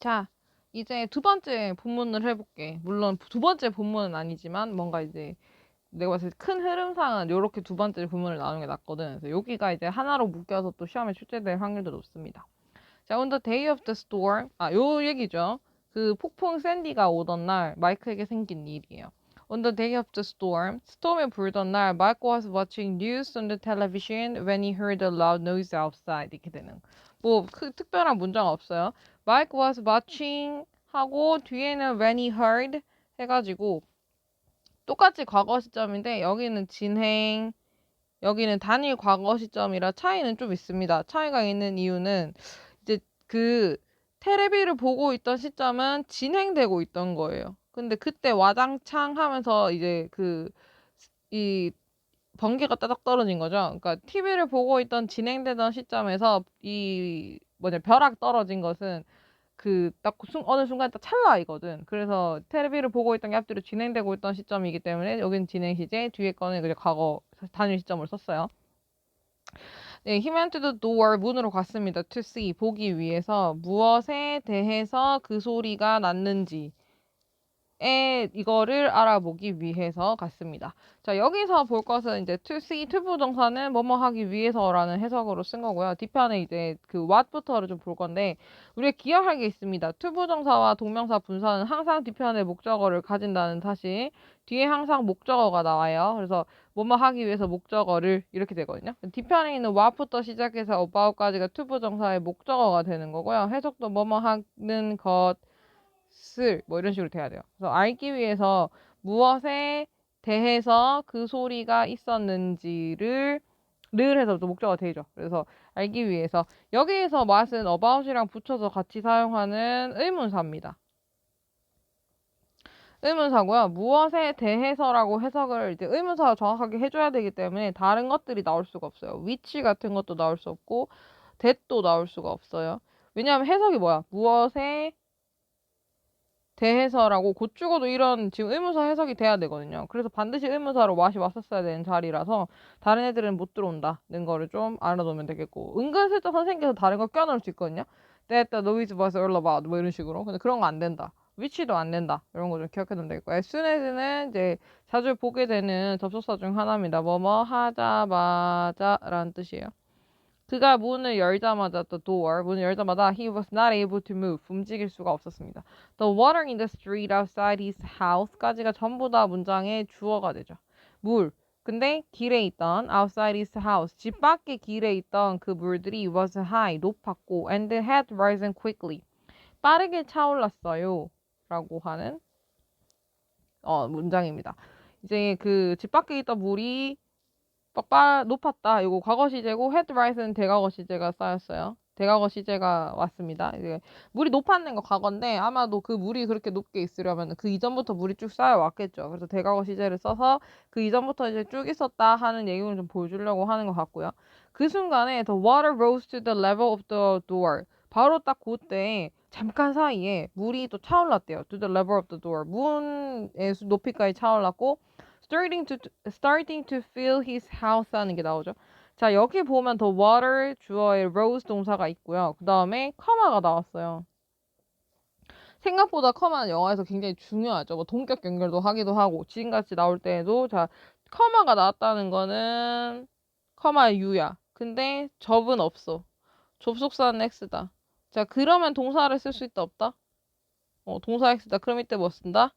자, 이제 두 번째 본문을 해볼게. 물론 두 번째 본문은 아니지만 뭔가 이제 내가 봤을 때 큰 흐름상은 이렇게 두 번째 본문을 나누는 게 낫거든. 그래서 여기가 이제 하나로 묶여서 또 시험에 출제될 확률도 높습니다. 자, on the day of the storm. 요 얘기죠. 그 폭풍 샌디가 오던 날 마이크에게 생긴 일이에요. On the day of the storm, 스톰이 불던 날, Mike was watching news on the television when he heard a loud noise outside. 이렇게 되는. 뭐 특별한 문장 없어요. Mike was watching 하고 뒤에는 when he heard 해가지고 똑같이 과거 시점인데 여기는 진행, 여기는 단일 과거 시점이라 차이는 좀 있습니다. 차이가 있는 이유는 이제 그 테레비를 보고 있던 시점은 진행되고 있던 거예요. 근데 그때 와장창 하면서 이제 이 번개가 따닥 떨어진 거죠. 그러니까 TV를 보고 있던 진행되던 시점에서 이 벼락 떨어진 것은 딱 어느 순간 딱 찰나이거든. 그래서 테레비를 보고 있던 게 앞뒤로 진행되고 있던 시점이기 때문에 여기는 진행 시제, 뒤에 거는 그냥 과거 단일 시점을 썼어요. 네, he went to the door, 문으로 갔습니다. to see, 보기 위해서 무엇에 대해서 그 소리가 났는지 이거를 알아보기 위해서 갔습니다. 자, 여기서 볼 것은 이제 to see, 투부정사는 뭐뭐 하기 위해서라는 해석으로 쓴 거고요. 뒷편에 이제 what부터를 좀 볼 건데, 우리가 기억할 게 있습니다. 투부정사와 동명사 분사는 항상 뒷편에 목적어를 가진다는 사실, 뒤에 항상 목적어가 나와요. 그래서 뭐뭐 하기 위해서 목적어를 이렇게 되거든요. 뒷편에 있는 what부터 시작해서 about까지가 투부정사의 목적어가 되는 거고요. 해석도 뭐뭐 하는 것, 뭐 이런 식으로 돼야 돼요. 그래서 알기 위해서 무엇에 대해서 그 소리가 있었는지를 해서 또 목적어가 되죠. 그래서 알기 위해서 여기에서 what은 about이랑 붙여서 같이 사용하는 의문사입니다. 의문사고요. 무엇에 대해서라고 해석을 이제 의문사가 정확하게 해줘야 되기 때문에 다른 것들이 나올 수가 없어요. which 같은 것도 나올 수 없고 that도 나올 수가 없어요. 왜냐하면 해석이 뭐야? 무엇에 대해서라고 곧 죽어도 이런 지금 의문사 해석이 돼야 되거든요. 그래서 반드시 의문사로 what이 왔었어야 되는 자리라서 다른 애들은 못 들어온다는 거를 좀 알아놓으면 되겠고, 은근슬쩍 선생님께서 다른 거 껴넣을 수 있거든요. That the noise was all about 뭐 이런 식으로. 근데 그런 거 안 된다. which도 안 된다. 이런 거 좀 기억해두면 되겠고, as soon as는 이제 자주 보게 되는 접속사 중 하나입니다. 뭐뭐 하자마자 라는 뜻이에요. 그가 문을 열자마자 the door, 문을 열자마자 he was not able to move, 움직일 수가 없었습니다. The water in the street outside his house까지가 전부 다 문장의 주어가 되죠. 물. 근데 길에 있던 outside his house, 집 밖의 길에 있던 그 물들이 was high, 높았고 and had risen quickly, 빠르게 차올랐어요 라고 하는 문장입니다. 이제 그 집 밖에 있던 물이 높았다. 이거 과거 시제고 had rise는 대과거 시제가 쌓였어요. 대과거 시제가 왔습니다. 이제 물이 높았는 거 과거인데 아마도 그 물이 그렇게 높게 있으려면 그 이전부터 물이 쭉 쌓여 왔겠죠. 그래서 대과거 시제를 써서 그 이전부터 이제 쭉 있었다 하는 얘기를 좀 보여주려고 하는 것 같고요. 그 순간에 the water rose to the level of the door. 바로 딱 그때 잠깐 사이에 물이 또 차올랐대요. to the level of the door. 문의 높이까지 차올랐고 starting to fill his house 하는 게 나오죠. 자, 여기 보면 the water 주어에 rose 동사가 있고요. 그 다음에 커마가 나왔어요. 생각보다 커마는 영어에서 굉장히 중요하죠. 뭐 동격 연결도 하기도 하고 지금같이 나올 때에도 자, 커마가 나왔다는 거는 커마 U야. 근데 접은 없어. 접속사는 X다. 자, 그러면 동사를 쓸 수 있다 없다? 동사 X다. 그럼 이때 뭐 쓴다?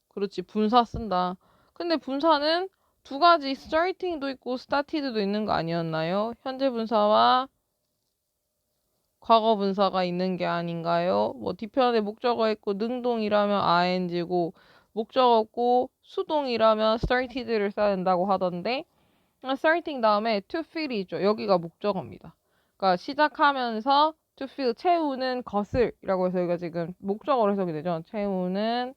그렇지, 분사 쓴다. 근데 분사는 두 가지 starting도 있고 started도 있는 거 아니었나요? 현재 분사와 과거 분사가 있는 게 아닌가요? 뭐 뒤편에 목적어 있고 능동이라면 ing고 목적어 없고 수동이라면 started를 써야 된다고 하던데 starting 다음에 to fill이죠. 여기가 목적어입니다. 그러니까 시작하면서 to fill, 채우는 것을 이라고 해서 여기가 지금 목적어로 해석이 되죠. 채우는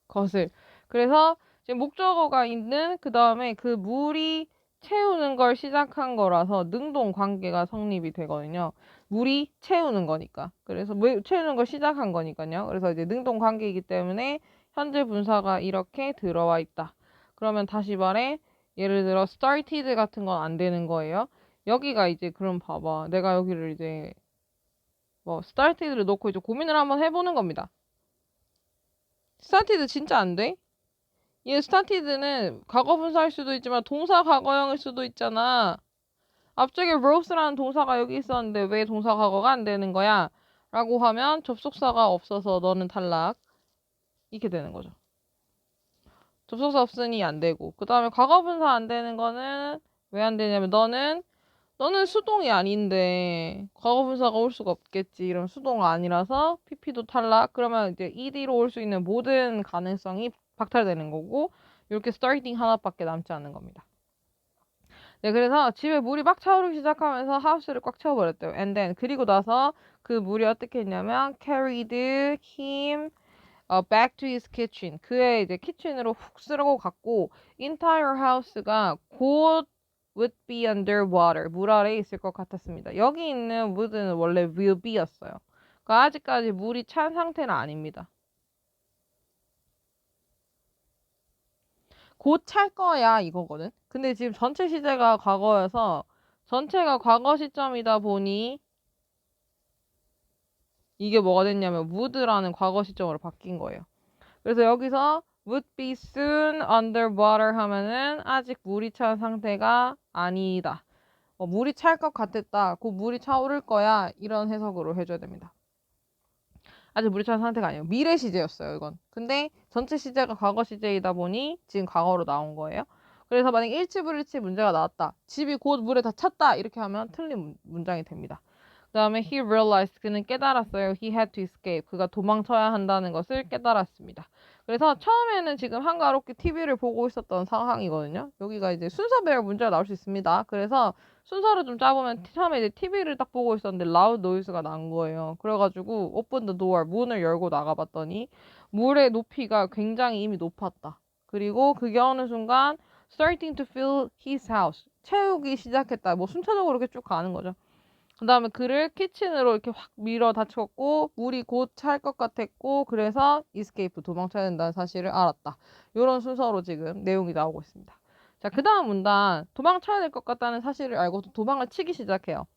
것을. 그래서 지금 목적어가 있는 그 다음에 그 물이 채우는 걸 시작한 거라서 능동 관계가 성립이 되거든요. 물이 채우는 거니까. 그래서 채우는 걸 시작한 거니까요. 그래서 이제 능동 관계이기 때문에 현재 분사가 이렇게 들어와 있다. 그러면 다시 말해, 예를 들어 started 같은 건 안 되는 거예요. 여기가 이제 그럼 봐봐. 내가 여기를 이제 뭐 started를 놓고 이제 고민을 한번 해보는 겁니다. started 진짜 안 돼? 이 started는 과거분사일 수도 있지만 동사 과거형일 수도 있잖아. 앞쪽에 rose라는 동사가 여기 있었는데 왜 동사 과거가 안 되는 거야? 라고 하면 접속사가 없어서 너는 탈락. 이렇게 되는 거죠. 접속사 없으니 안 되고. 그 다음에 과거분사 안 되는 거는 왜 안 되냐면 너는 수동이 아닌데 과거분사가 올 수가 없겠지. 이런 수동가 아니라서 PP도 탈락. 그러면 이제 ED로 올 수 있는 모든 가능성이 박탈되는 거고 이렇게 starting 하나밖에 남지 않는 겁니다. 네, 그래서 집에 물이 막 차오르기 시작하면서 하우스를 꽉 채워버렸대요. And then 그리고 나서 그 물이 어떻게 했냐면 carried him back to his kitchen. 그의 이제 키친으로 훅 쓸고 갔고 entire house가 곧 would be under water. 물 아래에 있을 것 같았습니다. 여기 있는 would는 원래 will be였어요. 그러니까 아직까지 물이 찬 상태는 아닙니다. 곧 찰 거야 이거거든. 근데 지금 전체 시제가 과거여서 전체가 과거 시점이다 보니 이게 뭐가 됐냐면 would라는 과거 시점으로 바뀐 거예요. 그래서 여기서 would be soon underwater 하면은 아직 물이 찬 상태가 아니다. 물이 찰 것 같았다. 곧 물이 차오를 거야. 이런 해석으로 해줘야 됩니다. 아직 물이 찬 상태가 아니에요. 미래 시제였어요, 이건. 근데 전체 시제가 과거 시제이다 보니 지금 과거로 나온 거예요. 그래서 만약 일치불일치 문제가 나왔다. 집이 곧 물에 다 찼다. 이렇게 하면 틀린 문장이 됩니다. 그 다음에 he realized 그는 깨달았어요. he had to escape. 그가 도망쳐야 한다는 것을 깨달았습니다. 그래서 처음에는 지금 한가롭게 TV를 보고 있었던 상황이거든요. 여기가 이제 순서별 문제가 나올 수 있습니다. 그래서 순서를 좀 짜보면 처음에 이제 TV를 딱 보고 있었는데 loud noise가 난 거예요. 그래가지고 open the door 문을 열고 나가봤더니 물의 높이가 굉장히 이미 높았다. 그리고 그게 어느 순간 starting to fill his house 채우기 시작했다. 뭐 순차적으로 이렇게 쭉 가는 거죠. 그 다음에 그를 키친으로 이렇게 확 밀어 닫혔고 물이 곧 찰 것 같았고 그래서 이스케이프 도망쳐야 된다는 사실을 알았다. 이런 순서로 지금 내용이 나오고 있습니다. 자, 그 다음 문단 도망쳐야 될 것 같다는 사실을 알고 도망을 치기 시작해요.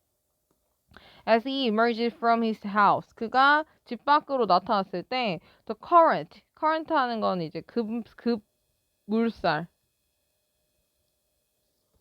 As he emerged from his house 그가 집 밖으로 나타났을 때 the current 하는 건 이제 급 물살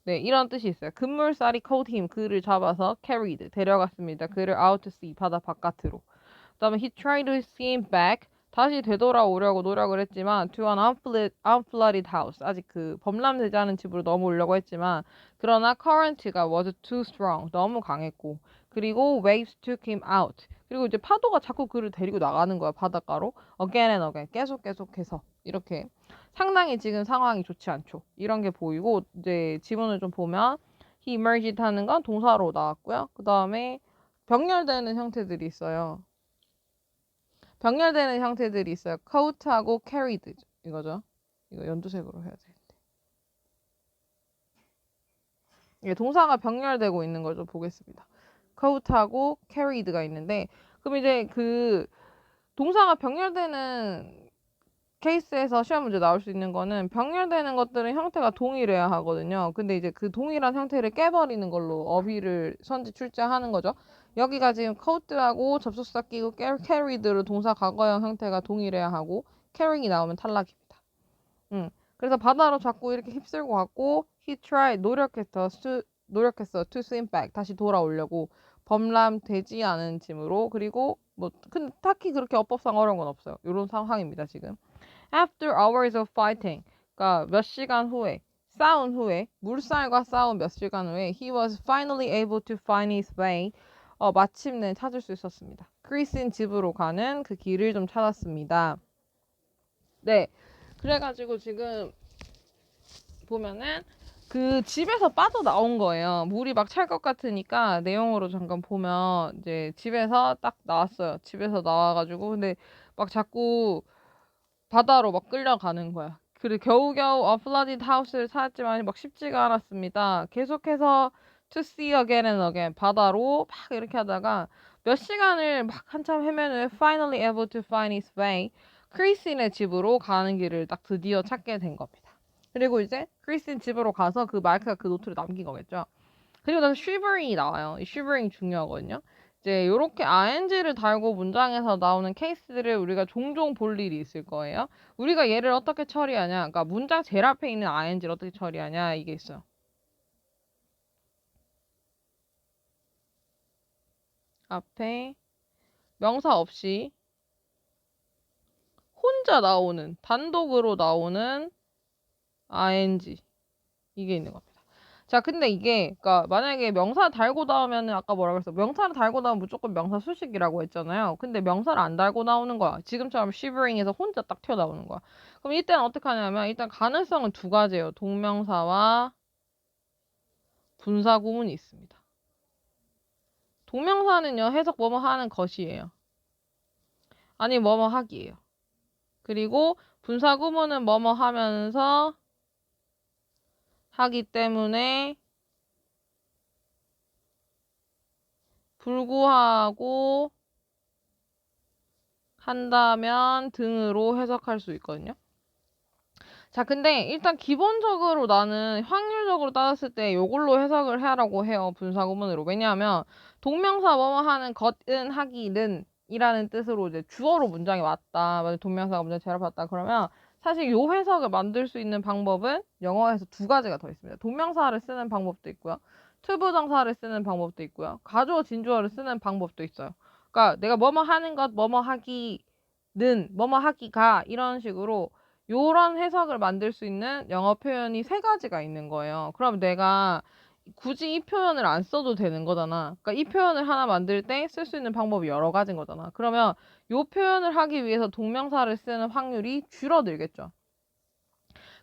네, 이런 뜻이 있어요. 급물살이 caught him, 그를 잡아서 carried, 데려갔습니다. 그를 out to sea, 바다 바깥으로. 그 다음에 he tried to swim back, 다시 되돌아오려고 노력을 했지만 to an unflooded house, 아직 그 범람되지 않은 집으로 넘어오려고 했지만 그러나 current가 was too strong, 너무 강했고 그리고 waves took him out, 그리고 이제 파도가 자꾸 그를 데리고 나가는 거야, 바닷가로. again and again, 계속해서 이렇게 상당히 지금 상황이 좋지 않죠. 이런 게 보이고 이제 지문을 좀 보면 he emerged 하는 건 동사로 나왔고요. 그 다음에 병렬되는 형태들이 있어요. 병렬되는 형태들이 있어요. coat하고 carried 이거죠. 이거 연두색으로 해야 되는데. 이게 동사가 병렬되고 있는 걸 좀 보겠습니다. coat하고 carried가 있는데 그럼 이제 그 동사가 병렬되는 케이스에서 시험 문제 나올 수 있는 거는 병렬되는 것들은 형태가 동일해야 하거든요. 근데 이제 그 동일한 형태를 깨버리는 걸로 어휘를 선지 출제하는 거죠. 여기가 지금 coat하고 접속사 끼고 carried로 동사 과거형 형태가 동일해야 하고 carrying이 나오면 탈락입니다. 그래서 바다로 자꾸 이렇게 휩쓸고 갔고 he tried 노력했어 to swim back 다시 돌아오려고 범람되지 않은 짐으로 그리고 뭐 근데 딱히 그렇게 어법상 어려운 건 없어요. 이런 상황입니다 지금. After hours of fighting, 그러니까 몇 시간 후에, 싸운 후에, 물살과 싸운 몇 시간 후에, he was finally able to find his way. 마침내 찾을 수 있었습니다. 크리스인 집으로 가는 그 길을 좀 찾았습니다. 네, 그래가지고 지금 보면은 그 집에서 빠져나온 거예요. 물이 막 찰 것 같으니까 내용으로 잠깐 보면 이제 집에서 딱 나왔어요. 집에서 나와가지고 근데 막 자꾸 바다로 막 끌려가는 거야. 그리고 겨우겨우 flooded house를 찾았지만 막 쉽지가 않았습니다. 계속해서 to sea again and again 바다로 막 이렇게 하다가 몇 시간을 막 한참 헤맨 후에 finally able to find his way 크리스틴의 집으로 가는 길을 딱 드디어 찾게 된 겁니다. 그리고 이제 크리스틴 집으로 가서 그 마이크가 그 노트를 남긴 거겠죠. 그리고 나서 shivering이 나와요. 이 shivering 중요하거든요. 이제 요렇게 ing를 달고 문장에서 나오는 케이스들을 우리가 종종 볼 일이 있을 거예요. 우리가 얘를 어떻게 처리하냐? 그러니까 문장 제일 앞에 있는 ing를 어떻게 처리하냐? 이게 있어요. 앞에 명사 없이 혼자 나오는, 단독으로 나오는 ing. 이게 있는 겁니다. 자, 근데 이게, 그니까, 만약에 명사 달고 나오면은, 아까 뭐라고 했어? 명사를 달고 나오면 무조건 명사 수식이라고 했잖아요. 근데 명사를 안 달고 나오는 거야. 지금처럼 shivering에서 혼자 딱 튀어나오는 거야. 그럼 이때는 어떻게 하냐면, 일단 가능성은 두 가지예요. 동명사와 분사 구문이 있습니다. 동명사는요, 해석 뭐뭐 하는 것이에요. 아니, 뭐뭐 하기예요. 그리고 분사 구문은 뭐뭐 하면서 하기 때문에 불구하고 한다면 등으로 해석할 수 있거든요. 자, 근데 일단 기본적으로 나는 확률적으로 따졌을 때 요걸로 해석을 하라고 해요. 분사구문으로. 왜냐하면 동명사 뭐뭐 하는 것은 하기는 이라는 뜻으로 이제 주어로 문장이 왔다. 만약 동명사가 문장 제압 왔다. 그러면 사실 요 해석을 만들 수 있는 방법은 영어에서 두 가지가 더 있습니다. 동명사를 쓰는 방법도 있고요. 투부정사를 쓰는 방법도 있고요. 가주어 진주어를 쓰는 방법도 있어요. 그러니까 내가 뭐뭐 하는 것, 뭐뭐 하기는, 뭐뭐 하기가 이런 식으로 요런 해석을 만들 수 있는 영어 표현이 세 가지가 있는 거예요. 그럼 내가 굳이 이 표현을 안 써도 되는 거잖아. 그러니까 이 표현을 하나 만들 때 쓸 수 있는 방법이 여러 가지인 거잖아. 그러면 요 표현을 하기 위해서 동명사를 쓰는 확률이 줄어들겠죠.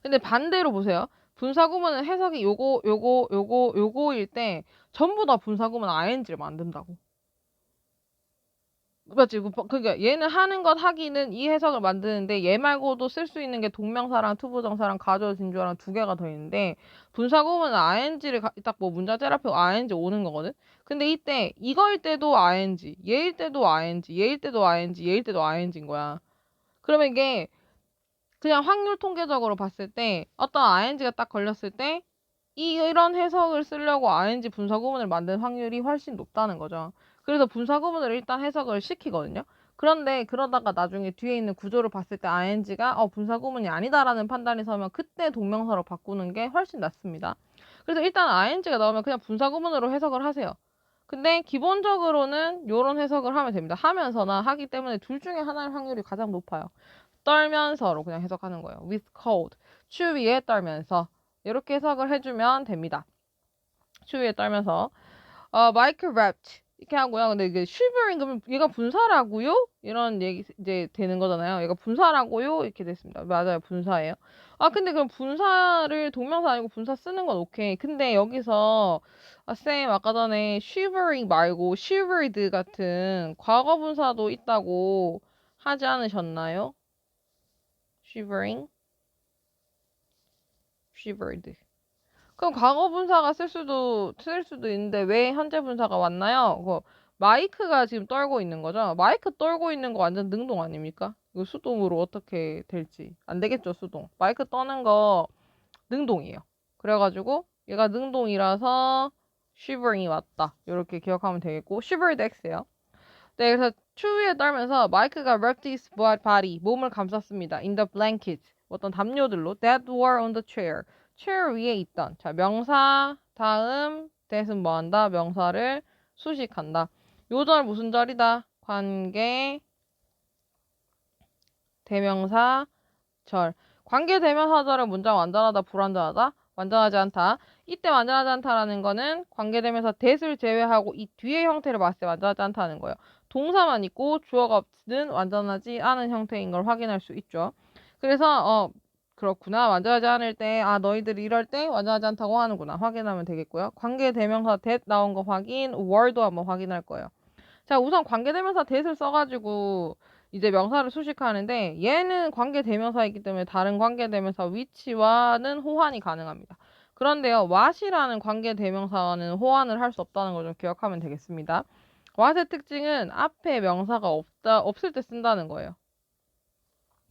근데 반대로 보세요. 분사구문은 해석이 요거일 때 전부 다 분사구문 ing를 만든다고. 맞지? 그러니까 얘는 하는 것 하기는 이 해석을 만드는데 얘 말고도 쓸 수 있는 게 동명사랑 투부정사랑 가주어 진주어랑 두 개가 더 있는데 분사구문은 ing를 딱 뭐 문장 짤 앞에 ing 오는 거거든. 근데 이때 이거일 때도 ing, 얘일 때도 ing, 얘일 때도 ing, 얘일 때도 ing인 거야. 그러면 이게 그냥 확률 통계적으로 봤을 때 어떤 ing가 딱 걸렸을 때 이런 해석을 쓰려고 ing 분사구문을 만든 확률이 훨씬 높다는 거죠. 그래서 분사구문을 일단 해석을 시키거든요. 그런데 그러다가 나중에 뒤에 있는 구조를 봤을 때 ing가 분사구문이 아니다라는 판단이 서면 그때 동명사로 바꾸는 게 훨씬 낫습니다. 그래서 일단 ing가 나오면 그냥 분사구문으로 해석을 하세요. 근데 기본적으로는 이런 해석을 하면 됩니다. 하면서나 하기 때문에 둘 중에 하나의 확률이 가장 높아요. 떨면서로 그냥 해석하는 거예요. with cold. 추위에 떨면서. 이렇게 해석을 해주면 됩니다. 추위에 떨면서. 마이크 랩트. 이렇게 하고요. 근데 이게 shivering 그러면 얘가 분사라고요? 이런 얘기 이제 되는 거잖아요. 얘가 분사라고요? 이렇게 됐습니다. 맞아요. 분사예요. 근데 그럼 분사를 동명사 아니고 분사 쓰는 건 오케이. 근데 여기서 쌤 아까 전에 shivering 말고 shivered 같은 과거 분사도 있다고 하지 않으셨나요? shivering, shivered. 그럼 과거 분사가 쓸 수도 있는데 왜 현재 분사가 왔나요? 마이크가 지금 떨고 있는 거죠? 마이크 떨고 있는 거 완전 능동 아닙니까? 이거 수동으로 어떻게 될지. 안 되겠죠, 수동. 마이크 떠는 거 능동이에요. 그래가지고 얘가 능동이라서 shivering이 왔다. 이렇게 기억하면 되겠고 shivered X예요. 네, 그래서 추위에 떨면서 마이크가 wrapped his body, 몸을 감쌌습니다. in the blanket, 어떤 담요들로 that were on the chair, chair 위에 있던. 자, 명사 다음 that은 뭐한다? 명사를 수식한다. 요절 무슨 절이다? 관계 대명사 절. 관계 대명사절은 문장 완전하다, 불완전하다? 완전하지 않다. 이때 완전하지 않다라는 거는 관계대명사 that을 제외하고 이 뒤의 형태를 봤을 때 완전하지 않다는 거예요. 동사만 있고 주어가 없는 완전하지 않은 형태인 걸 확인할 수 있죠. 그래서 그렇구나. 완전하지 않을 때 너희들이 이럴 때 완전하지 않다고 하는구나. 확인하면 되겠고요. 관계대명사 that 나온 거 확인, were도 한번 확인할 거예요. 자, 우선 관계대명사 that을 써가지고 이제 명사를 수식하는데 얘는 관계대명사이기 때문에 다른 관계대명사 which와는 호환이 가능합니다. 그런데요, what이라는 관계대명사와는 호환을 할 수 없다는 걸 좀 기억하면 되겠습니다. what의 특징은 앞에 명사가 없을 때 쓴다는 거예요.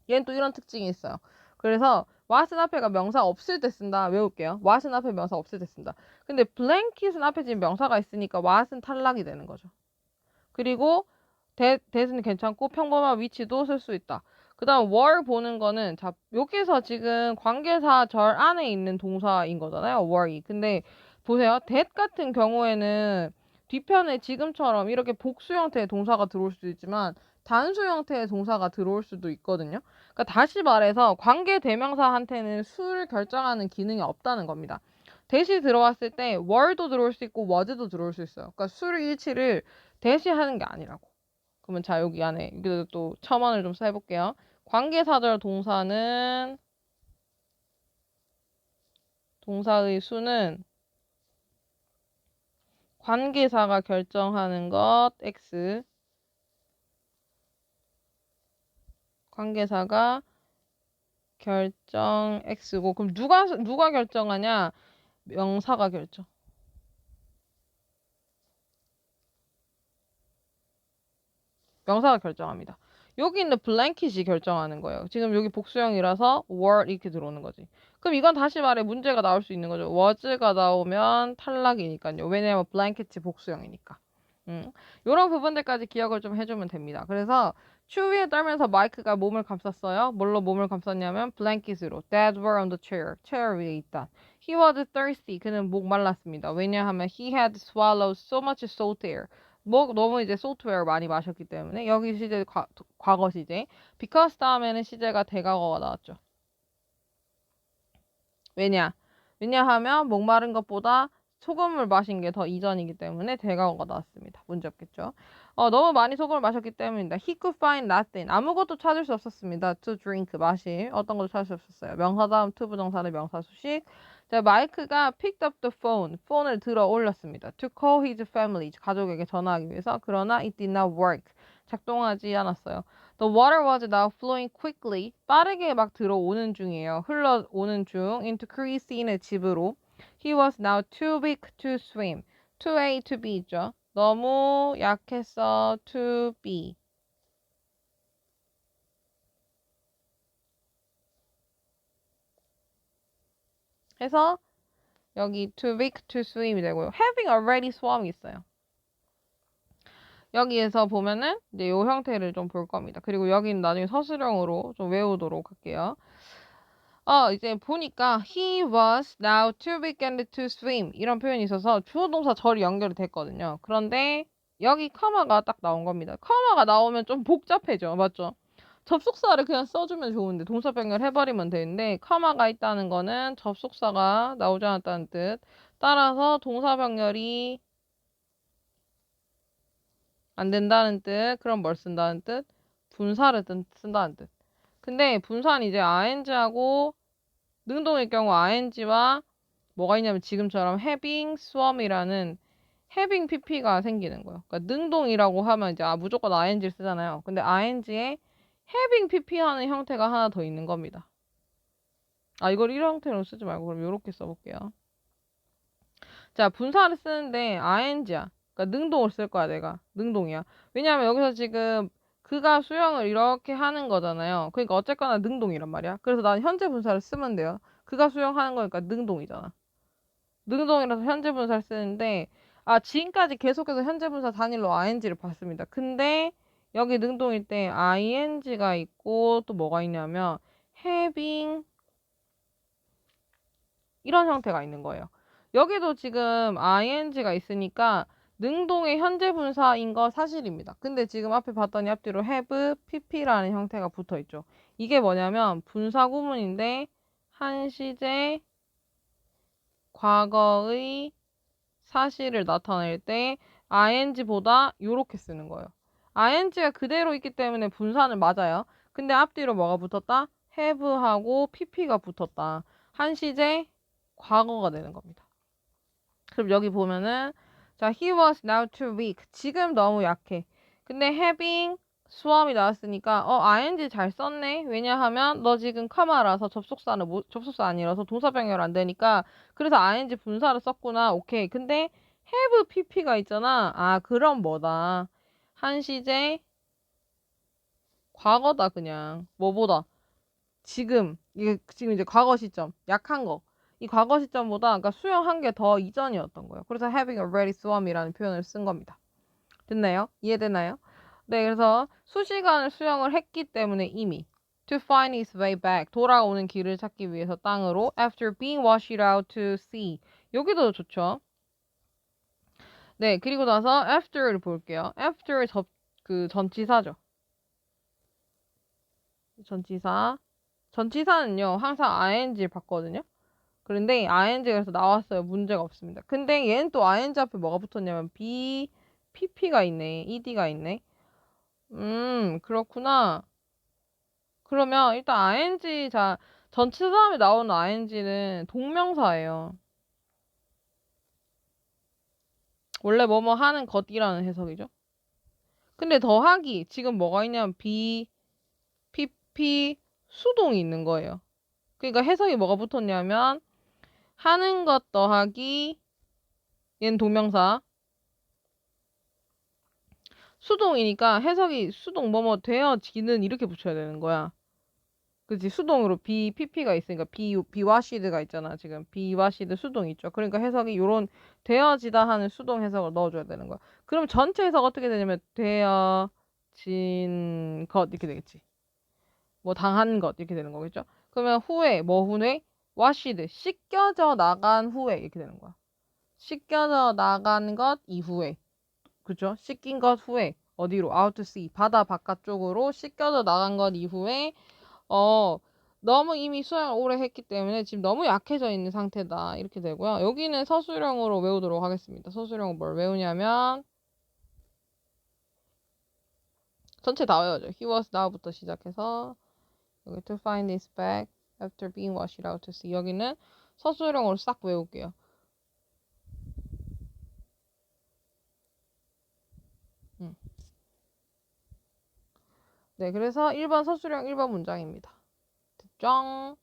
얘는 또 이런 특징이 있어요. 그래서 what은 앞에가 명사 없을 때 쓴다. 외울게요. what은 앞에 명사 없을 때 쓴다. 근데 blanket은 앞에 지금 명사가 있으니까 what은 탈락이 되는 거죠. 그리고 that은 괜찮고 평범한 which도 쓸 수 있다. 그 다음 were 보는 거는 자 여기서 지금 관계사 절 안에 있는 동사인 거잖아요. were이. 근데 보세요. that 같은 경우에는 뒤편에 지금처럼 이렇게 복수 형태의 동사가 들어올 수도 있지만 단수 형태의 동사가 들어올 수도 있거든요. 그러니까 다시 말해서 관계 대명사한테는 수를 결정하는 기능이 없다는 겁니다. 대시 들어왔을 때 were도 들어올 수 있고 was도 들어올 수 있어요. 그러니까 수를 일치를 대시하는 게 아니라고. 그러면 자 여기 안에 여기도 또 첨언을 좀 써볼게요. 관계사절 동사는 동사의 수는 관계사가 결정하는 것 x 관계사가 결정 x고 그럼 누가 결정하냐? 명사가 결정. 명사가 결정합니다. 여기 있는 블랭킷이 결정하는 거예요. 지금 여기 복수형이라서 were 이렇게 들어오는 거지. 그럼 이건 다시 말해 문제가 나올 수 있는 거죠. was가 나오면 탈락이니까요. 왜냐면 블랭킷이 복수형이니까. 이런 부분들까지 기억을 좀 해주면 됩니다. 그래서 추위에 떨면서 마이크가 몸을 감쌌어요. 뭘로 몸을 감쌌냐면 블랭킷으로. That were on the chair. 체어 위에 있다. He was thirsty. 그는 목 말랐습니다. 왜냐하면 he had swallowed so much salt air. 너무 이제 소프트웨어 많이 마셨기 때문에 여기 시제 과거 시제 because 다음에는 시제가 대과거가 나왔죠. 왜냐하면 목마른 것보다 소금을 마신 게 더 이전이기 때문에 대과거가 나왔습니다. 문제 없겠죠. 너무 많이 소금을 마셨기 때문입니다. He could find nothing. 아무것도 찾을 수 없었습니다. To drink. 마실. 어떤 것도 찾을 수 없었어요. 명사 다음 to 부정사의 명사 수식. 자, 마이크가 picked up the phone. 폰을 들어 올렸습니다. To call his family. 가족에게 전화하기 위해서. 그러나 it did not work. 작동하지 않았어요. The water was now flowing quickly. 빠르게 막 들어오는 중이에요. 흘러오는 중. Into Christine의 집으로. He was now too weak to swim. To A, to B 있죠. 너무 약했어. To B. 해서 여기 too weak to swim이 되고요. Having already swum이 있어요. 여기에서 보면은 이제 요 형태를 좀 볼 겁니다. 그리고 여기는 나중에 서술형으로 좀 외우도록 할게요. 이제 보니까 he was now too weak and to swim 이런 표현이 있어서 주어 동사 절이 연결이 됐거든요. 그런데 여기 커마가 딱 나온 겁니다. 커마가 나오면 좀 복잡해져. 맞죠? 접속사를 그냥 써주면 좋은데 동사 변경을 해버리면 되는데 커마가 있다는 거는 접속사가 나오지 않았다는 뜻. 따라서 동사 변경이 안 된다는 뜻. 그럼 뭘 쓴다는 뜻? 분사를 쓴다는 뜻. 근데 분사는 이제 ing하고 능동일 경우 ing와 뭐가 있냐면 지금처럼 having, swam이라는 having pp가 생기는 거예요. 그러니까 능동이라고 하면 이제 무조건 ing를 쓰잖아요. 근데 ing에 having pp 하는 형태가 하나 더 있는 겁니다. 이걸 이런 형태로 쓰지 말고 그럼 이렇게 써볼게요. 자, 분사를 쓰는데 ing야. 그러니까 능동을 쓸 거야, 내가. 능동이야. 왜냐하면 여기서 지금 그가 수영을 이렇게 하는 거잖아요. 그러니까 어쨌거나 능동이란 말이야. 그래서 난 현재 분사를 쓰면 돼요. 그가 수영하는 거니까 능동이잖아. 능동이라서 현재 분사를 쓰는데 지금까지 계속해서 현재 분사 단일로 ing를 봤습니다. 근데 여기 능동일 때 ing가 있고 또 뭐가 있냐면 having 이런 형태가 있는 거예요. 여기도 지금 ing가 있으니까 능동의 현재 분사인 거 사실입니다. 근데 지금 앞에 봤더니 앞뒤로 have, pp라는 형태가 붙어 있죠. 이게 뭐냐면 분사 구문인데 한 시제 과거의 사실을 나타낼 때 ing보다 요렇게 쓰는 거예요. ing가 그대로 있기 때문에 분사는 맞아요. 근데 앞뒤로 뭐가 붙었다? have하고 pp가 붙었다. 한 시제 과거가 되는 겁니다. 그럼 여기 보면은 자, he was now too weak. 지금 너무 약해. 근데 having swam이 나왔으니까 ing 잘 썼네. 왜냐하면 너 지금 커마라서 접속사 아니라서 동사 변경 안 되니까 그래서 ing 분사를 썼구나. 오케이. 근데 have pp가 있잖아. 그럼 뭐다. 한 시제 과거다 그냥. 뭐보다 이게 지금 이제 과거 시점 약한 거. 이 과거 시점보다 그러니까 수영한 게 더 이전이었던 거예요. 그래서 having already swum이라는 표현을 쓴 겁니다. 됐나요? 이해되나요? 네, 그래서 수시간을 수영을 했기 때문에 이미 to find his way back 돌아오는 길을 찾기 위해서 땅으로 after being washed out to sea 여기도 좋죠. 네, 그리고 나서 after를 볼게요. after 그 전치사죠. 전치사. 전치사는요, 항상 ing를 받거든요. 그런데 ing에서 나왔어요. 문제가 없습니다. 근데 얘는 또 ing 앞에 뭐가 붙었냐면 pp가 있네. ed가 있네. 그렇구나. 그러면 일단 ing 전치사 다음에 나오는 ing는 동명사예요. 원래 뭐뭐 하는 것이라는 해석이죠. 근데 더하기 지금 뭐가 있냐면 pp 수동이 있는 거예요. 그러니까 해석이 뭐가 붙었냐면 하는 것 더하기 얘는 동명사 수동이니까 해석이 수동 뭐뭐 되어지는 이렇게 붙여야 되는 거야. 그치 수동으로 pp가 있으니까 비와시드가 있잖아. 지금 비와시드 수동 있죠. 그러니까 해석이 요런 되어지다 하는 수동 해석을 넣어줘야 되는 거야. 그럼 전체 해석 어떻게 되냐면 되어진 것 이렇게 되겠지. 뭐 당한 것 이렇게 되는 거겠죠. 그러면 후에 뭐 후에 와시드 씻겨져 나간 후에 이렇게 되는 거야. 씻겨져 나간 것 이후에 그죠? 씻긴 것 후에 어디로 out to sea 바다 바깥쪽으로 씻겨져 나간 것 이후에 어 너무 이미 수영을 오래 했기 때문에 지금 너무 약해져 있는 상태다 이렇게 되고요. 여기는 서술형으로 외우도록 하겠습니다. 서술형은 뭘 외우냐면 전체 다 외워져. He was now부터 시작해서 여기 to find his bag after being washed out to sea 여기는 서술형으로 싹 외울게요. 네, 그래서 1번 서술형 1번 문장입니다. 됐죠?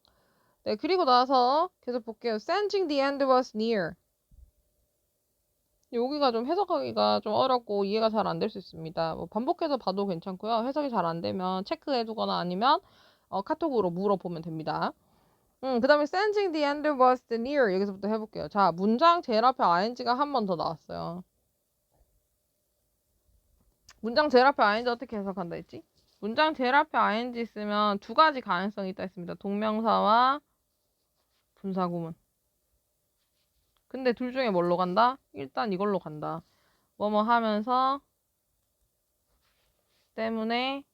네, 그리고 나서 계속 볼게요. Sensing the end was near. 여기가 좀 해석하기가 좀 어렵고 이해가 잘 안 될 수 있습니다. 뭐 반복해서 봐도 괜찮고요. 해석이 잘 안 되면 체크해두거나 아니면 카톡으로 물어보면 됩니다. 그 다음에 sensing the end was near 여기서부터 해볼게요. 자, 문장 제일 앞에 ing가 한 번 더 나왔어요. 문장 제일 앞에 ing 어떻게 해석한다 했지? 문장 제일 앞에 ing 있으면 두 가지 가능성이 있다 했습니다. 동명사와 분사구문. 근데 둘 중에 뭘로 간다? 일단 이걸로 간다. 뭐뭐 하면서 때문에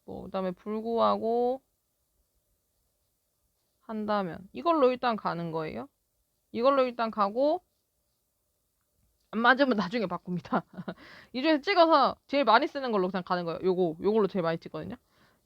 뭐 그다음에 불구하고 한다면 이걸로 일단 가는 거예요. 이걸로 일단 가고 안 맞으면 나중에 바꿉니다. 이 중에서 찍어서 제일 많이 쓰는 걸로 그냥 가는 거예요. 요걸로 제일 많이 찍거든요.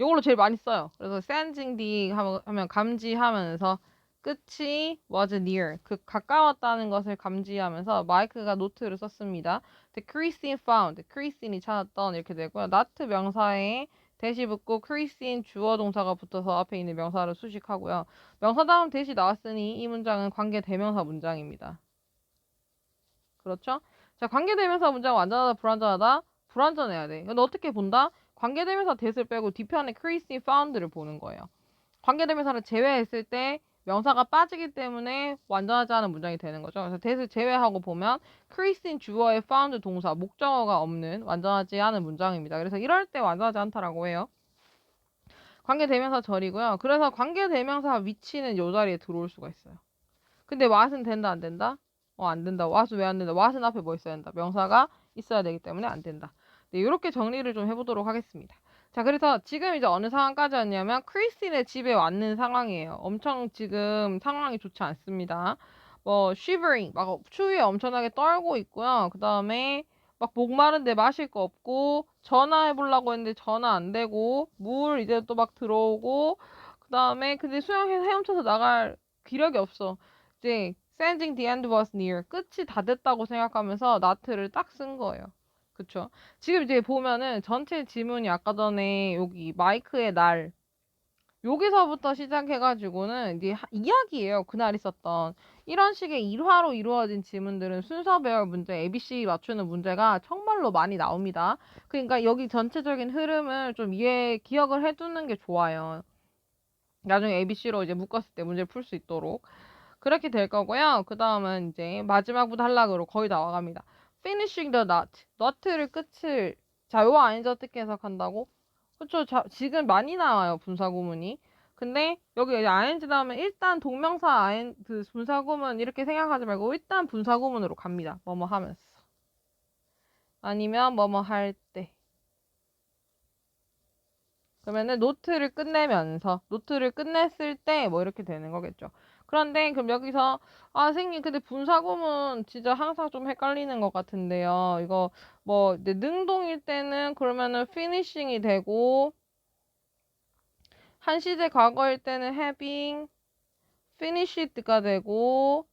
요걸로 제일 많이 써요. 그래서 sensing the 하면 감지하면서 끝이 was near 그 가까웠다는 것을 감지하면서 마이크가 노트를 썼습니다. The Christine found Christine이 찾았던 이렇게 되고요. not 명사에 대시 붙고 Christine 주어 동사가 붙어서 앞에 있는 명사를 수식하고요. 명사 다음 대시 나왔으니 이 문장은 관계 대명사 문장입니다. 그렇죠? 자, 관계대명사 문장 완전하다, 불완전하다? 불완전해야 돼. 근데 어떻게 본다? 관계대명사 that을 빼고 뒤편에 Christine found를 보는 거예요. 관계대명사를 제외했을 때 명사가 빠지기 때문에 완전하지 않은 문장이 되는 거죠. 그래서 that을 제외하고 보면 Christine 주어에 found 동사, 목적어가 없는 완전하지 않은 문장입니다. 그래서 이럴 때 완전하지 않다라고 해요. 관계대명사 절이고요. 그래서 관계대명사 위치는 이 자리에 들어올 수가 있어요. 근데 what은 된다, 안 된다? 안 된다. what은 왜 안 된다? what은 앞에 뭐 있어야 된다? 명사가 있어야 되기 때문에 안 된다. 네, 이렇게 정리를 좀 해보도록 하겠습니다. 자, 그래서 지금 이제 어느 상황까지 왔냐면 크리스틴의 집에 왔는 상황이에요. 엄청 지금 상황이 좋지 않습니다. 뭐 shivering, 막 추위에 엄청나게 떨고 있고요. 그 다음에 막 목마른데 마실 거 없고 전화해 보려고 했는데 전화 안 되고 물 이제 또 막 들어오고 그 다음에 근데 수영해서 헤엄쳐서 나갈 기력이 없어. 이제 sending the end was near 끝이 다 됐다고 생각하면서 not를 딱 쓴 거예요. 그쵸? 지금 이제 보면은 전체 지문이 아까 전에 여기 마이크의 날 여기서부터 시작해가지고는 이제 이야기예요. 그날 있었던 이런 식의 일화로 이루어진 지문들은 순서 배열 문제, ABC 맞추는 문제가 정말로 많이 나옵니다. 그러니까 여기 전체적인 흐름을 좀 기억을 해두는 게 좋아요. 나중에 ABC로 이제 묶었을 때 문제를 풀 수 있도록. 그렇게 될 거고요. 그 다음은 이제 마지막부터 탈락으로 거의 다 와갑니다. finishing the knot. nut를 끝을. 자, 요 ing 어떻게 해석한다고? 그쵸. 지금 많이 나와요, 분사구문이. 근데 여기 이제 ing 나오면 일단 동명사 그 분사구문 이렇게 생각하지 말고 일단 분사구문으로 갑니다. 뭐뭐 하면서. 아니면 뭐뭐 할 때. 그러면은 노트를 끝내면서, 노트를 끝냈을 때 뭐 이렇게 되는 거겠죠. 그런데 그럼 여기서 선생님 근데 분사구문 진짜 항상 좀 헷갈리는 것 같은데요. 이거 뭐 이제 능동일 때는 그러면은 finishing이 되고 한시제 과거일 때는 having finished가 되고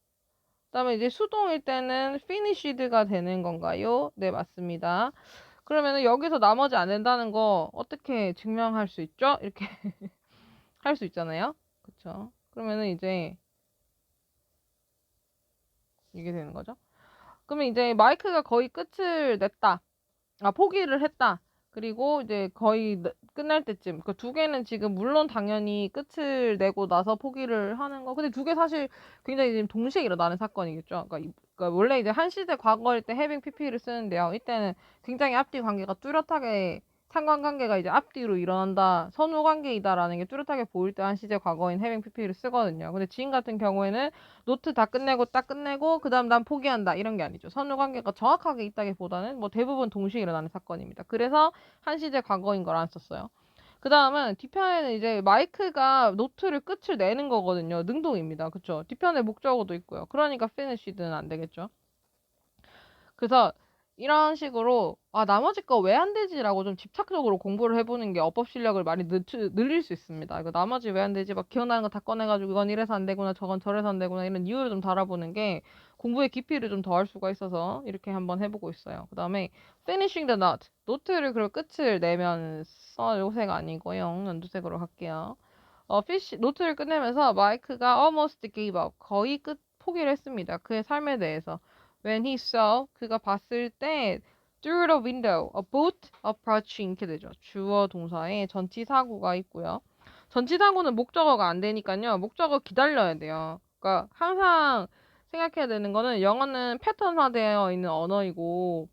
그다음에 이제 수동일 때는 finished가 되는 건가요? 네, 맞습니다. 그러면은 여기서 나머지 안 된다는 거 어떻게 증명할 수 있죠? 이렇게 할 수 있잖아요. 그쵸? 그러면은 이제 이게 되는 거죠. 그러면 이제 마이크가 거의 끝을 냈다. 포기를 했다. 그리고 이제 거의 끝날 때쯤. 그 두 개는 지금 물론 당연히 끝을 내고 나서 포기를 하는 거. 근데 두 개 사실 굉장히 지금 동시에 일어나는 사건이겠죠. 그러니까 원래 이제 한 시대 과거일 때 having pp를 쓰는데요. 이때는 굉장히 앞뒤 관계가 뚜렷하게 상관관계가 이제 앞뒤로 일어난다, 선후관계이다라는 게 뚜렷하게 보일 때 한 시제 과거인 having pp를 쓰거든요. 근데 지금 같은 경우에는 노트 다 끝내고 딱 끝내고 그다음 난 포기한다 이런 게 아니죠. 선후관계가 정확하게 있다기보다는 뭐 대부분 동시에 일어나는 사건입니다. 그래서 한 시제 과거인 걸 안 썼어요. 그 다음은 뒤편에는 이제 마이크가 노트를 끝을 내는 거거든요. 능동입니다. 그쵸? 뒤편에 목적어도 있고요. 그러니까 finished는 안 되겠죠. 그래서 이런 식으로 나머지 거 왜 안 되지라고 좀 집착적으로 공부를 해보는 게 어법 실력을 많이 늘릴 수 있습니다. 이거 나머지 왜 안 되지 막 기억나는 거 다 꺼내가지고 이건 이래서 안 되구나 저건 저래서 안 되구나 이런 이유를 좀 달아보는 게 공부의 깊이를 좀 더할 수가 있어서 이렇게 한번 해보고 있어요. 그 다음에 finishing the knot. 노트를 그리고 끝을 내면서 요새가 아니고요. 연두색으로 할게요. 노트를 끝내면서 마이크가 almost gave up. 거의 포기를 했습니다. 그의 삶에 대해서. When he saw, 그가 봤을 때 through the window, a boat approaching 이렇게 되죠. 주어 동사에 전치사구가 있고요. 전치사구는 목적어가 안 되니까요. 목적어 기다려야 돼요. 그러니까 항상 생각해야 되는 거는 영어는 패턴화되어 있는 언어이고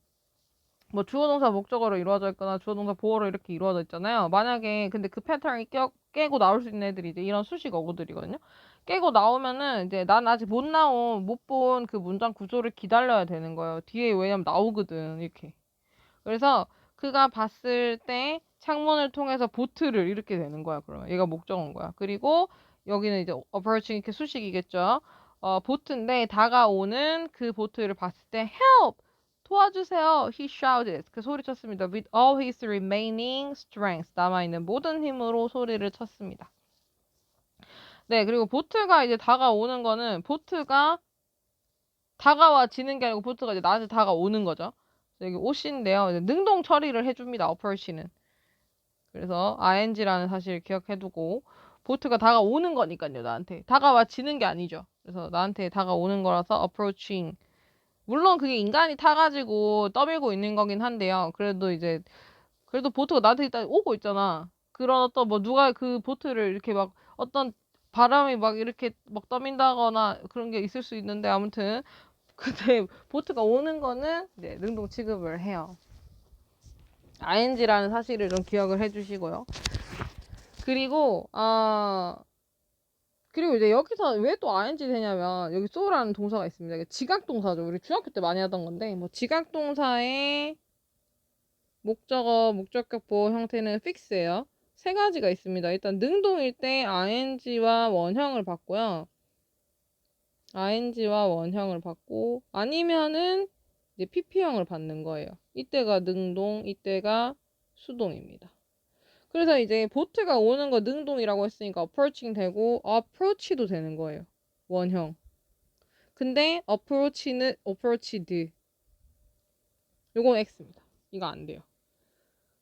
뭐 주어 동사 목적어로 이루어져 있거나 주어 동사 보어로 이렇게 이루어져 있잖아요. 만약에 근데 그 패턴이 깨고 나올 수 있는 애들이 이제 이런 수식 어구들이거든요. 깨고 나오면은 이제 난 아직 못 본 그 문장 구조를 기다려야 되는 거예요. 뒤에 왜냐면 나오거든 이렇게. 그래서 그가 봤을 때 창문을 통해서 보트를 이렇게 되는 거야. 그러면 얘가 목적어인 거야. 그리고 여기는 이제 approaching 이렇게 수식이겠죠. 보트인데 다가오는 그 보트를 봤을 때 help 도와주세요. He shouted. 그 소리 쳤습니다. With all his remaining strength. 남아있는 모든 힘으로 소리를 쳤습니다. 네, 그리고 보트가 이제 다가오는 거는 보트가 다가와지는 게 아니고 보트가 이제 나한테 다가오는 거죠. 여기 옷인데요. 능동 처리를 해줍니다. approach는. 그래서 ing라는 사실을 기억해두고 보트가 다가오는 거니까요. 나한테. 다가와지는 게 아니죠. 그래서 나한테 다가오는 거라서 approaching. 물론 그게 인간이 타가지고 떠밀고 있는 거긴 한데요. 그래도 보트가 나한테 일단 오고 있잖아. 그런 어떤 뭐 누가 그 보트를 이렇게 막 어떤 바람이 막 이렇게 막 떠민다거나 그런 게 있을 수 있는데 아무튼 근데 보트가 오는 거는 네, 능동 취급을 해요. ing라는 사실을 좀 기억을 해주시고요. 그리고 이제 여기서 왜 또 ing 되냐면 여기 so라는 동사가 있습니다. 이게 지각 동사죠. 우리 중학교 때 많이 하던 건데 뭐 지각 동사의 목적어, 목적격 보호 형태는 fix예요. 세 가지가 있습니다. 일단 능동일 때 ing와 원형을 받고요. ing와 원형을 받고 아니면은 이제 pp형을 받는 거예요. 이때가 능동, 이때가 수동입니다. 그래서 이제 보트가 오는 거 능동이라고 했으니까 approaching 되고 approach도 되는 거예요. 원형. 근데 approached 요건 X입니다. 이거 안 돼요.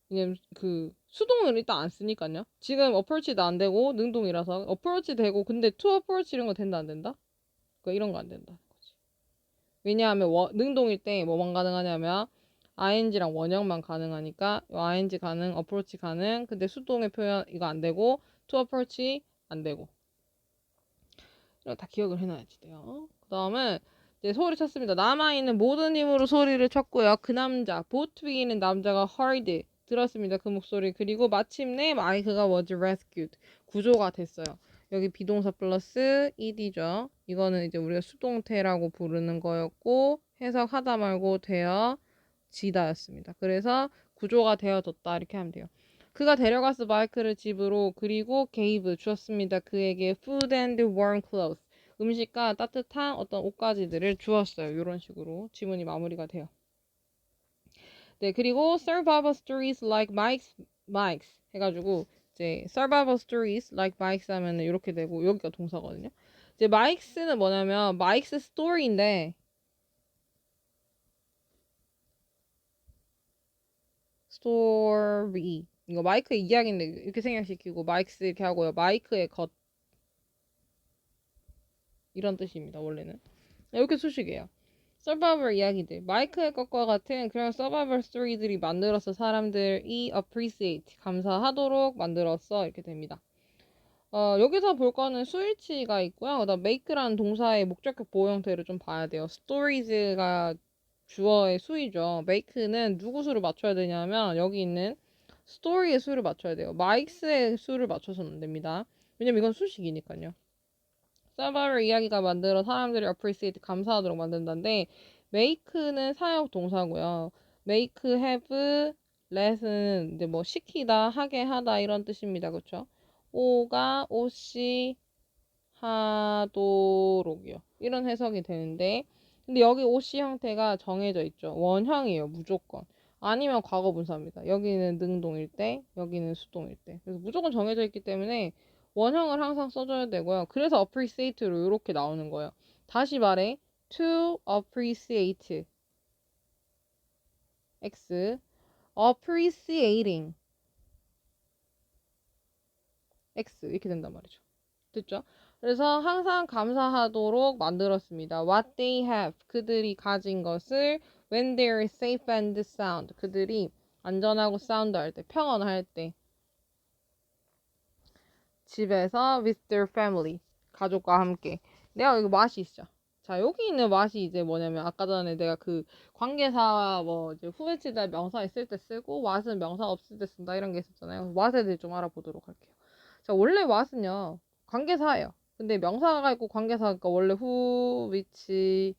왜냐면 그 수동은 일단 안 쓰니까요. 지금 approach도 안 되고 능동이라서 approach 되고 근데 to approach 이런 거 된다 안 된다? 그러니까 이런 거 안 된다. 왜냐하면 능동일 때 뭐만 가능하냐면 ing랑 원형만 가능하니까 ing 가능, approach 가능. 근데 수동의 표현 이거 안 되고 to approach 안 되고. 이거 다 기억을 해놔야지 돼요. 그 다음에 이제 소리 쳤습니다. 남아있는 모든 힘으로 소리를 쳤고요. 그 남자, 보트 위에 있는 남자가 heard, 들었습니다. 그 목소리. 그리고 마침내 마이크가 was rescued, 구조가 됐어요. 여기 비동사 플러스 ed죠. 이거는 이제 우리가 수동태라고 부르는 거였고 해석하다 말고 되어지다였습니다. 그래서 구조가 되어졌다 이렇게 하면 돼요. 그가 데려갔어 마이크를 집으로. 그리고 gave, 주었습니다. 그에게 food and warm clothes, 음식과 따뜻한 어떤 옷가지들을 주었어요. 이런 식으로 지문이 마무리가 돼요. 네, 그리고 survival stories like Mike's 해가지고 이제 survival stories like Mike's 하면은 이렇게 되고 여기가 동사거든요. 이제 Mike's는 뭐냐면 Mike's story인데 story 이거 마이크의 이야기인데 이렇게 생략시키고 Mike's 이렇게 하고요. 마이크의 것 이런 뜻입니다. 원래는 이렇게 수식이에요. 서바이벌 이야기들, 마이크의 것과 같은 그런 서바이벌 스토리들이 만들어서 사람들이 appreciate, 감사하도록 만들었어 이렇게 됩니다. 여기서 볼 거는 스위치가 있고요. 그다음 make라는 동사의 목적격 보호 형태를 좀 봐야 돼요. stories가 주어의 수이죠. make는 누구 수를 맞춰야 되냐면 여기 있는 story의 수를 맞춰야 돼요. makes의 수를 맞춰서는 안 됩니다. 왜냐면 이건 수식이니까요. 서바이벌 이야기가 만들어 사람들이 appreciate, 감사하도록 만든다는데 make는 사역 동사고요. make, have, let은 이제 뭐 시키다, 하게 하다 이런 뜻입니다. 그렇죠? 오가 오시 하도록이요. 이런 해석이 되는데 근데 여기 오시 형태가 정해져 있죠. 원형이에요. 무조건. 아니면 과거분사입니다. 여기는 능동일 때, 여기는 수동일 때. 그래서 무조건 정해져 있기 때문에 원형을 항상 써줘야 되고요. 그래서 appreciate로 이렇게 나오는 거예요. 다시 말해 to appreciate x, appreciating x 이렇게 된단 말이죠. 됐죠? 그래서 항상 감사하도록 만들었습니다. What they have, 그들이 가진 것을. When they are safe and sound, 그들이 안전하고 sound 할 때, 평온할 때. 집에서 with their family, 가족과 함께. 내가 여기 맛이 있죠. 자, 여기 있는 맛이 이제 뭐냐면 아까 전에 내가 그 관계사 뭐 이제 후배치다 명사 있을 때 쓰고 왓은 명사 없을 때 쓴다 이런 게 있었잖아요. 왓에 대해 좀 알아보도록 할게요. 자, 원래 왓은요 관계사예요. 근데 명사가 있고 관계사가 있고 원래 who, which,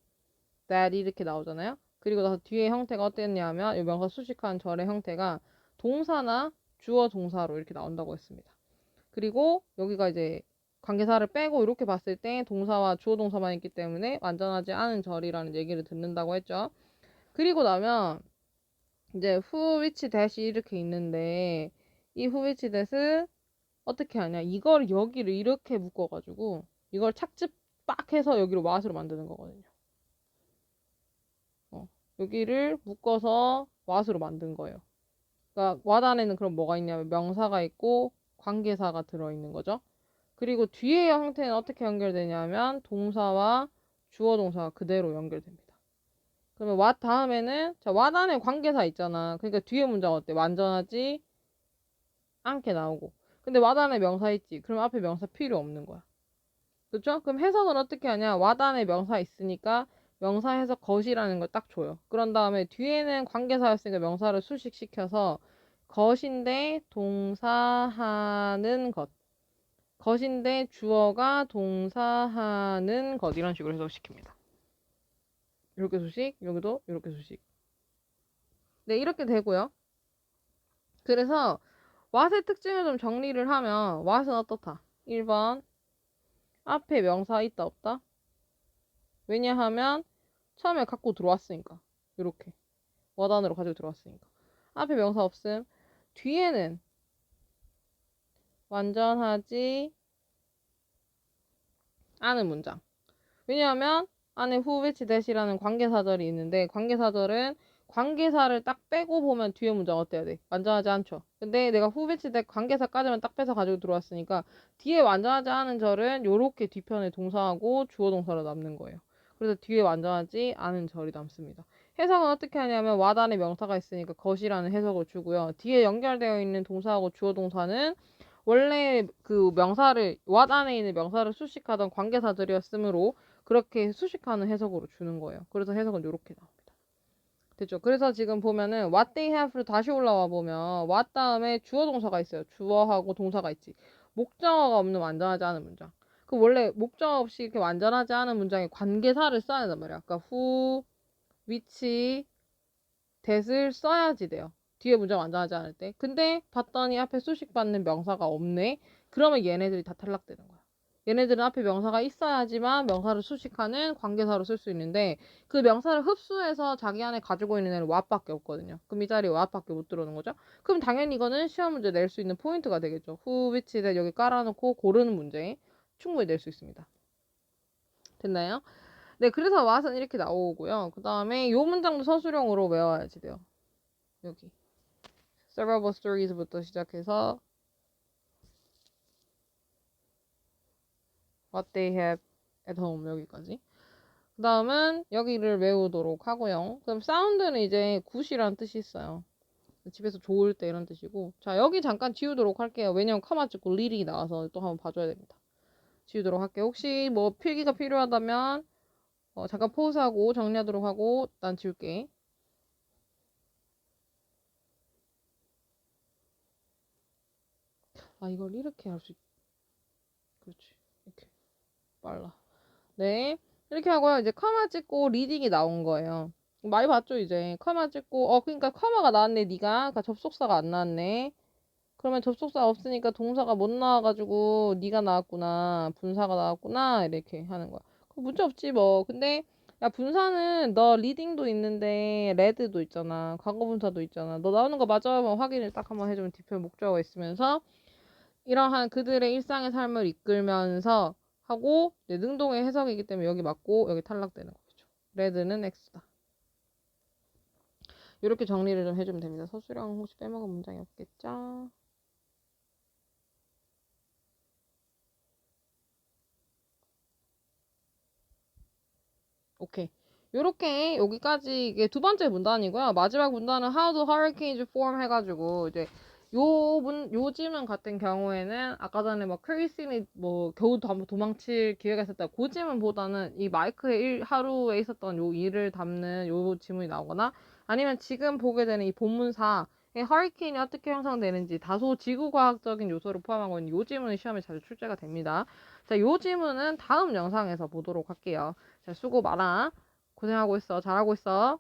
that 이렇게 나오잖아요. 그리고 나서 뒤에 형태가 어땠냐면 이 명사 수식한 절의 형태가 동사나 주어 동사로 이렇게 나온다고 했습니다. 그리고 여기가 이제 관계사를 빼고 이렇게 봤을 때 동사와 주어 동사만 있기 때문에 완전하지 않은 절이라는 얘기를 듣는다고 했죠. 그리고 나면 이제 who, which, that이 이렇게 있는데 이 who, which, that을 어떻게 하냐, 이걸 여기를 이렇게 묶어가지고 이걸 착즙 빡 해서 여기로 what으로 만드는 거거든요. 여기를 묶어서 what으로 만든 거예요. 그러니까 what 안에는 그럼 뭐가 있냐면 명사가 있고 관계사가 들어있는 거죠. 그리고 뒤의 형태는 어떻게 연결되냐면 동사와 주어 동사가 그대로 연결됩니다. 그러면 what 다음에는 자 what 안에 관계사 있잖아. 그러니까 뒤에 문장 어때? 완전하지 않게 나오고. 근데 what 안에 명사 있지. 그럼 앞에 명사 필요 없는 거야. 그렇죠? 그럼 해석은 어떻게 하냐? what 안에 명사 있으니까 명사 해석 것이라는 걸 딱 줘요. 그런 다음에 뒤에는 관계사였으니까 명사를 수식시켜서 것인데 동사하는 것. 것인데 주어가 동사하는 것 이런 식으로 해석시킵니다. 이렇게 수식, 여기도 이렇게 수식. 네, 이렇게 되고요. 그래서 what의 특징을 좀 정리를 하면 what은 어떻다? 1번 앞에 명사 있다 없다? 왜냐하면 처음에 갖고 들어왔으니까 이렇게 워단으로 가지고 들어왔으니까 앞에 명사 없음. 뒤에는 완전하지 않은 문장. 왜냐하면 안에 who, which, that이라는 관계사절이 있는데 관계사절은 관계사를 딱 빼고 보면 뒤에 문장 어때야 돼? 완전하지 않죠. 근데 내가 who, which, that 관계사까지만 딱 빼서 가지고 들어왔으니까 뒤에 완전하지 않은 절은 요렇게 뒤편에 동사하고 주어 동사로 남는 거예요. 그래서 뒤에 완전하지 않은 절이 남습니다. 해석은 어떻게 하냐면 what 안에 명사가 있으니까 것이라는 해석을 주고요. 뒤에 연결되어 있는 동사하고 주어 동사는 원래 그 명사를 what 안에 있는 명사를 수식하던 관계사들이었으므로 그렇게 수식하는 해석으로 주는 거예요. 그래서 해석은 이렇게 나옵니다. 됐죠? 그래서 지금 보면은 what they have로 다시 올라와 보면 what 다음에 주어 동사가 있어요. 주어하고 동사가 있지. 목적어가 없는 완전하지 않은 문장. 그 원래 목적어 없이 이렇게 완전하지 않은 문장에 관계사를 써야 된단 말이야. 아까 who, which, that을 써야지 돼요. 뒤에 문장 완전하지 않을 때. 근데 봤더니 앞에 수식받는 명사가 없네. 그러면 얘네들이 다 탈락되는 거야. 얘네들은 앞에 명사가 있어야지만 명사를 수식하는 관계사로 쓸 수 있는데 그 명사를 흡수해서 자기 안에 가지고 있는 애는 what밖에 없거든요. 그럼 이 자리에 what밖에 못 들어오는 거죠. 그럼 당연히 이거는 시험 문제 낼 수 있는 포인트가 되겠죠. who, which, that 여기 깔아놓고 고르는 문제 충분히 낼 수 있습니다. 됐나요? 네, 그래서 what은 이렇게 나오고요. 그 다음에 요 문장도 서술형으로 외워야지 돼요. 여기 several stories부터 시작해서 what they have at home 여기까지. 그 다음은 여기를 외우도록 하고요. 그럼 사운드는 이제 굿이라는 뜻이 있어요. 집에서 좋을 때 이런 뜻이고. 자, 여기 잠깐 지우도록 할게요. 왜냐면 커마 찍고 리딩이 나와서 또 한번 봐줘야 됩니다. 지우도록 할게요. 혹시 뭐 필기가 필요하다면 잠깐 포즈하고 정리하도록 하고 난 지울게. 아, 이걸 이렇게 할 수 그렇지. 이렇게 빨라. 네. 이렇게 하고요. 이제 커마 찍고 리딩이 나온 거예요. 많이 봤죠, 이제. 커마 찍고, 그러니까 커마가 나왔네, 네가. 그러니까 접속사가 안 나왔네. 그러면 접속사 없으니까 동사가 못 나와가지고 네가 나왔구나, 분사가 나왔구나 이렇게 하는 거야. 그 문제 없지 뭐. 근데 야 분사는 너 리딩도 있는데 레드도 있잖아, 과거 분사도 있잖아. 너 나오는 거 맞아? 하면 확인을 딱 한번 해주면 뒤편 목적어가 있으면서 이러한 그들의 일상의 삶을 이끌면서 하고 능동의 해석이기 때문에 여기 맞고 여기 탈락되는 거죠. 레드는 X다. 이렇게 정리를 좀 해주면 됩니다. 서술형 혹시 빼먹은 문장이 없겠죠? 오케이. 요렇게 여기까지 이게 두 번째 문단이고요. 마지막 문단은 How do hurricanes form 해가지고 이제 요지문 같은 경우에는 아까 전에 막 크리스틴이 뭐 겨우 도망칠 기회가 있었다. 그 지문보다는 이 마이크의 하루에 있었던 요 일을 담는 요 지문이 나오거나 아니면 지금 보게 되는 이 본문사의 허리케인이 어떻게 형성되는지 다소 지구과학적인 요소를 포함하고 있는 요 지문이 시험에 자주 출제가 됩니다. 자, 요 지문은 다음 영상에서 보도록 할게요. 자, 수고 많아. 고생하고 있어. 잘하고 있어.